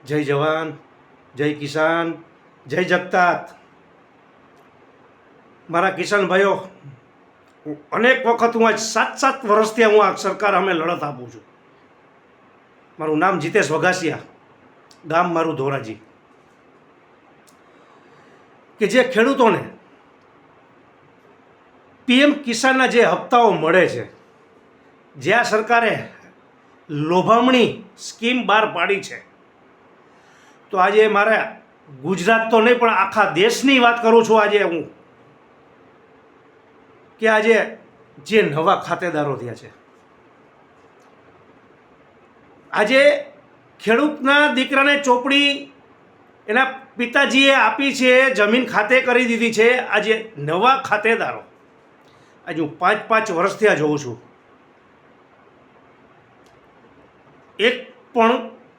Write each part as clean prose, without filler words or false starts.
જય જવાન, જય કિસાન, જય જગતાત. મારા કિસાન ભાઈઓ, અનેક વખત હું આજ 7 વર્ષથી હું આ સરકાર અમે લડત આપું છું. મારું નામ જીતેશ વઘાસિયા, ગામ મારું ધોરાજી. કે જે ખેડૂતોને પીએમ કિસાનના જે હપ્તાઓ મળે છે, જે આ સરકારે લોભામણી સ્કીમ બહાર પાડી છે, તો આજે મારે ગુજરાત તો નહીં પણ આખા દેશની વાત કરું છું આજે હું, કે આજે જે નવા ખાતેદારો થયા છે, આજે ખેડૂતના દીકરાને ચોપડી એના પિતાજીએ આપી છે, જમીન ખાતે કરી દીધી છે. આજે નવા ખાતેદારો, આજે હું 5 વર્ષથી આ જોઉં છું, એક પણ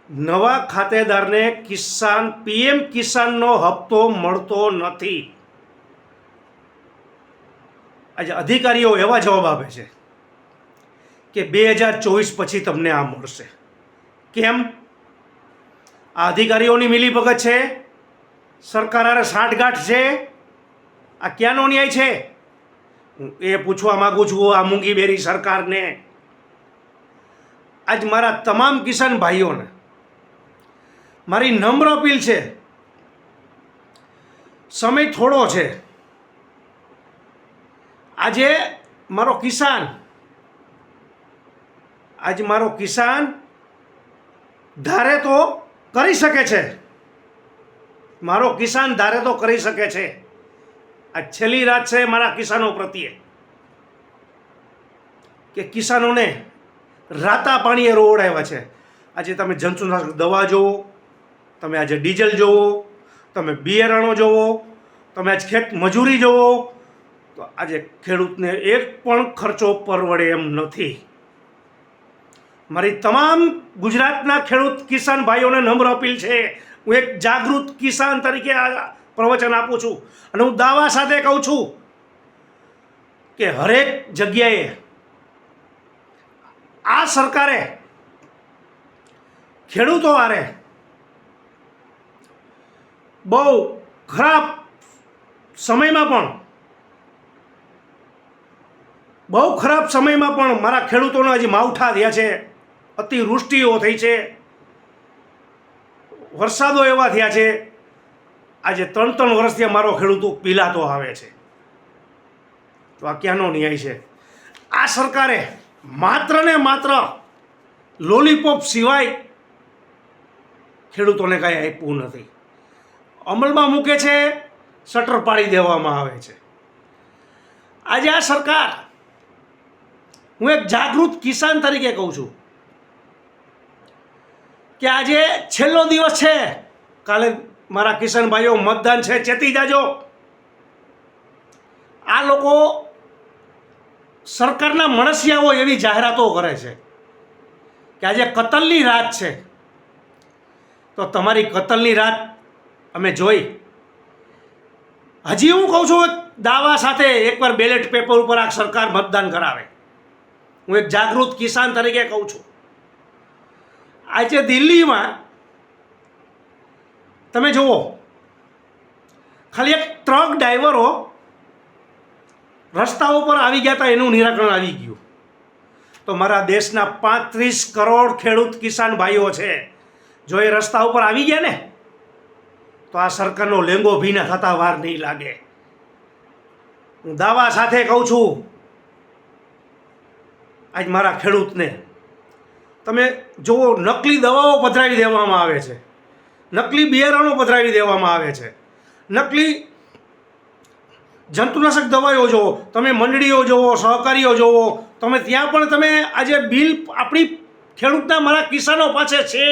નવા ખાતેદારને કિસાન પીએમ કિસાનનો હપ્તો મળતો નથી. આજે અધિકારીઓ એવા જવાબ આપે છે કે 2024 પછી તમને આ મળશે. કેમ? આ અધિકારીઓની મિલીભગત છે, સરકાર હારે સાંઠગાંઠ છે. આ ક્યાંનો ન્યાય છે? હું એ પૂછવા માગું છું આ મૂંગીબેરી સરકારને. આજ મારા તમામ કિસાન ભાઈઓને મારી નમ્ર અપીલ છે, સમય થોડો છે. આજે મારો કિસાન ધારે તો કરી શકે છે, મારો કિસાન ધારે તો કરી શકે છે. આ છેલ્લી રાત છે મારા કિસાનો પ્રત્યે, કે કિસાનોને રાતા પાણીએ રોવડાવ્યા છે. આજે તમે જંતુનાશક દવા જોવો, તમે આજે ડીઝલ જોવો, તમે બિયારણો જોવો, તમે આજ ખેત મજૂરી જોવો, તો આજે ખેડૂતને એક પણ ખર્ચો પરવડે એમ નથી. મારી તમામ ગુજરાતના ખેડૂત કિસાન ભાઈઓને નમ્ર અપીલ છે, હું એક જાગૃત કિસાન તરીકે આ પ્રવચન આપું છું, અને હું દાવા સાથે કહું છું કે હરેક જગ્યાએ આ સરકારે ખેડૂતો હારે બહુ ખરાબ સમયમાં પણ મારા ખેડૂતોને હજી માવઠા થયા છે, અતિવૃષ્ટિઓ થઈ છે, વરસાદો એવા થયા છે. આજે 3 વર્ષથી મારો ખેડૂતો પીલાતો આવે છે. તો આ ક્યાંનો ન્યાય છે? આ સરકારે માત્ર ને માત્ર લોલીપોપ સિવાય ખેડૂતોને કાંઈ આપ્યું નથી. અમલમાં મૂકે છે, શટર પાડી દેવામાં આવે છે. આજે આ સરકાર, હું એક જાગૃત કિસાન તરીકે કહું છું કે આજે છેલ્લો દિવસ છે. કાલે મારા કિસાન ભાઈઓ મતદાન છે, ચેતી જાજો. આ લોકો સરકારના મણસિયાઓ એવી જાહેરાતો કરે છે કે આજે કતલની રાત છે, તો તમારી કતલની રાત અમે જોઈ. હજી હું કહું છું એક દાવા સાથે, એકવાર બેલેટ પેપર ઉપર આ સરકાર મતદાન કરાવે. હું એક જાગૃત કિસાન તરીકે કહું છું. આજે દિલ્હીમાં તમે જુઓ, ખાલી એક ટ્રક ડ્રાઈવરો રસ્તાઓ પર આવી ગયા હતા, એનું નિરાકરણ આવી ગયું. તો મારા દેશના 35 કરોડ ખેડૂત કિસાન ભાઈઓ છે, જો એ રસ્તા ઉપર આવી ગયા ને, તો આ સરકારનો લેંગો ભીના થતા વાર નહીં લાગે. હું દાવા સાથે કહું છું, આજ મારા ખેડૂતને તમે જુઓ, નકલી દવાઓ પધરાવી દેવામાં આવે છે, નકલી બિયારણો પધરાવી દેવામાં આવે છે, નકલી જંતુનાશક દવાઓ જોવો, તમે મંડળીઓ જોવો, સહકારીઓ જોવો, તમે ત્યાં પણ તમે આજે બિલ આપણી ખેડૂતના મારા કિસાનો પાસે છે,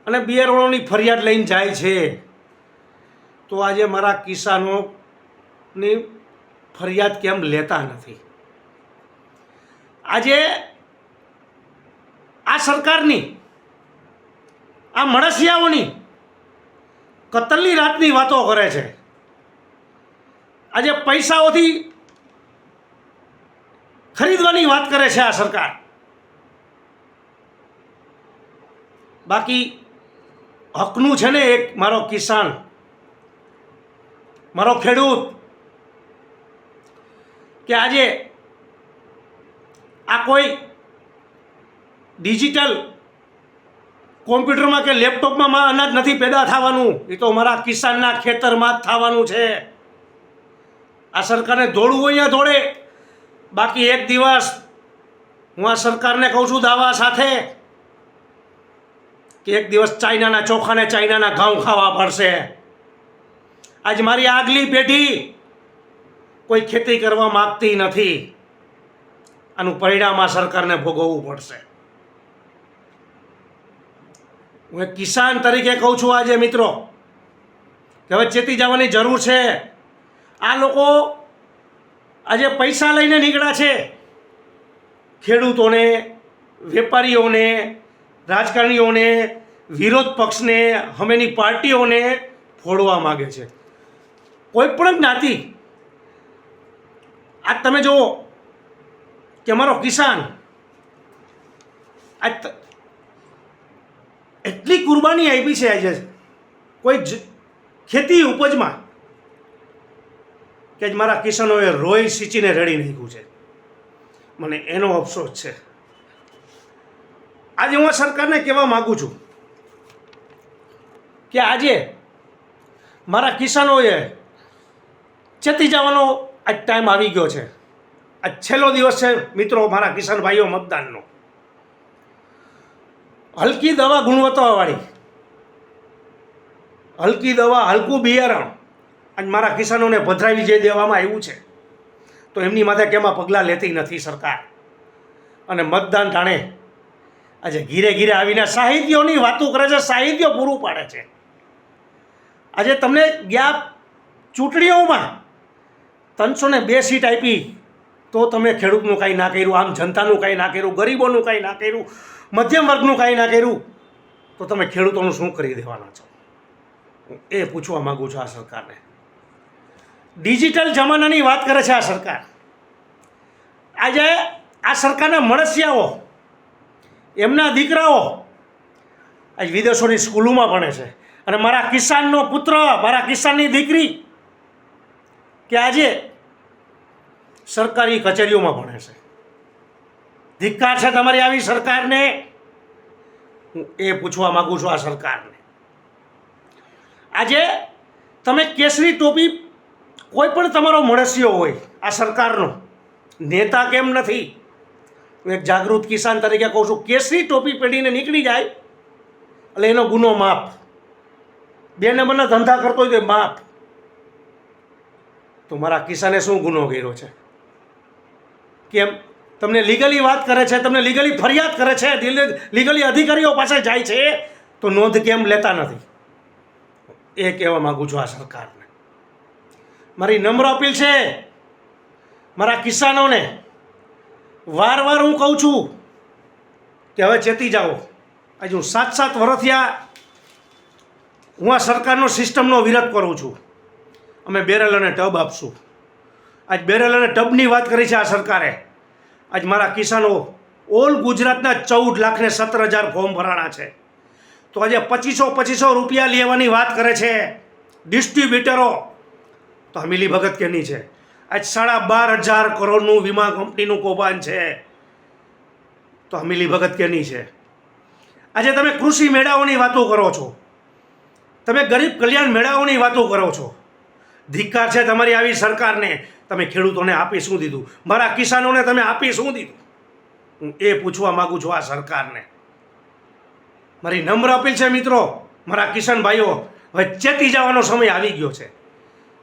અને બિયારણોની ફરિયાદ લઈને જાય છે. તો આજે મારા કિસાનોની ફરિયાદ કેમ લેતા નથી? આજે આ સરકારની આ મણસિયાઓની કતલની રાતની વાતો કરે છે. આજે પૈસાઓથી ખરીદવાની વાત કરે છે આ સરકાર. બાકી હકનું છે ને એક મારો કિસાન, મારો ખેડૂત, કે આજે આ કોઈ ડિજિટલ કોમ્પ્યુટરમાં કે લેપટોપમાં અનાજ નથી પેદા થવાનું, એ તો મારા કિસાનના ખેતરમાં જ થવાનું છે. આ સરકારને દોડવું હોય ત્યાં દોડે. બાકી એક દિવસ હું આ સરકારને કહું છું દાવા સાથે કે એક દિવસ ચાઇનાના ચોખાને ચાઇનાના ઘઉં ખાવા પડશે. આજ મારી આગલી પેઢી કોઈ ખેતી કરવા માગતી નથી. આનું પરિણામ આ સરકારને ભોગવવું પડશે. હું એક કિસાન તરીકે કહું છું આજે મિત્રો કે હવે ચેતી જવાની જરૂર છે. આ લોકો આજે પૈસા લઈને નીકળ્યા છે. ખેડૂતોને, વેપારીઓને, રાજકારણીઓને, વિરોધ પક્ષને, હમેની પાર્ટીઓને ફોડવા માગે છે. કોઈ પણ જ્ઞાતિ. આજ તમે જુઓ કે અમારો કિસાન આજ એટલી કુરબાની આપી છે આજે કોઈ ખેતી ઉપજમાં કે મારા કિસાનોએ રોઈ સિંચીને રેડી નાખ્યું છે. મને એનો અફસોસ છે. આજે હું સરકારને કહેવા માગું છું કે આજે મારા કિસાનોએ ચેતી જવાનો આજ ટાઈમ આવી ગયો છે. આ છેલ્લો દિવસ છે મિત્રો મારા કિસાન ભાઈઓ મતદાનનો. હલકી દવા ગુણવત્તાવાળી, હલકી દવા, હલકું બિયારણ આજ મારા કિસાનોને પધરાવી જે દેવામાં આવ્યું છે તો એમની માથે કેમાં પગલાં લેતી નથી સરકાર. અને મતદાન ટાણે આજે ઘીરે ઘીરે આવીને સાહિત્યોની વાતો કરે છે, સાહિત્ય પૂરું પાડે છે. આજે તમને ગયા ચૂંટણીઓમાં 302 સીટ આપી તો તમે ખેડૂતનું કાંઈ ના કર્યું, આમ જનતાનું કાંઈ ના કર્યું, ગરીબોનું કાંઈ ના કર્યું, મધ્યમ વર્ગનું કાંઈ ના કર્યું, તો તમે ખેડૂતોનું શું કરી દેવાના છો? હું એ પૂછવા માગું છું આ સરકારને. ડિજિટલ જમાનાની વાત કરે છે આ સરકાર. આજે આ સરકારના મળસિયાઓ, એમના દીકરાઓ આજ વિદેશોની સ્કૂલોમાં ભણે છે. અને મારા કિસાનનો પુત્ર, મારા કિસાનની દીકરી કે આજે સરકારી કચેરીઓમાં ભણે છે. ધિક્કાર છે તમારી આવી સરકારને. હું એ પૂછવા માગું છું આ સરકારને. આજે તમે કેસરી ટોપી, કોઈ પણ તમારો મળસ્યો હોય આ સરકારનો નેતા કેમ નથી, હું એક જાગૃત કિસાન તરીકે કહું છું, કેસરી ટોપી પહેરીને નીકળી જાય એટલે એનો ગુનો માફ. 2 નંબરના ધંધા કરતો હોય તો માફ. તો મારા કિસાને શું ગુનો કર્યો છે? કેમ તમને લીગલી વાત કરે છે, તમને લીગલી ફરિયાદ કરે છે, લીગલી અધિકારીઓ પાસે જાય છે તો નોંધ કેમ લેતા નથી? એ કહેવા માગું છું આ સરકારને. મારી નમ્ર અપીલ છે મારા કિસાનોને. વાર હું કહું છું કે હવે ચેતી જાઓ. આજે હું 7 વર્ષ થયા હું આ સરકારનો સિસ્ટમનો વિરોધ કરું છું. અમે બેરલ અને ટબ આપશું. આજ બેરલ અને ટબની વાત કરી છે આ સરકારે. આજ મારા કિસાનો ઓલ ગુજરાતના 14,17,000 ફોર્મ ભરાણા છે. તો આજે 2500 રૂપિયા લેવાની વાત કરે છે ડિસ્ટ્રીબ્યુટરો. તો આ મિલી ભગત કેની છે? આજ 12,500 કરોડનું વીમા કંપનીનું કૌભાંડ છે. તો આ મિલી ભગત કેની છે? આજે તમે કૃષિ મેળાઓની વાતો કરો છો, તમે ગરીબ કલ્યાણ મેળાઓની વાતો કરો છો. ધિક્કાર છે તમારી આવી સરકારને. તમે ખેડૂતોને આપી શું દીધું? મારા કિસાનોને તમે આપી શું દીધું? હું એ પૂછવા માગું છું આ સરકારને. મારી નમ્ર અપીલ છે મિત્રો, મારા કિસાન ભાઈઓ, હવે ચેતી જવાનો સમય આવી ગયો છે.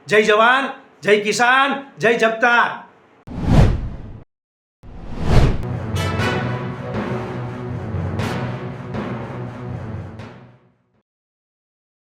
જય જવાન, જય કિસાન, જય જગતા.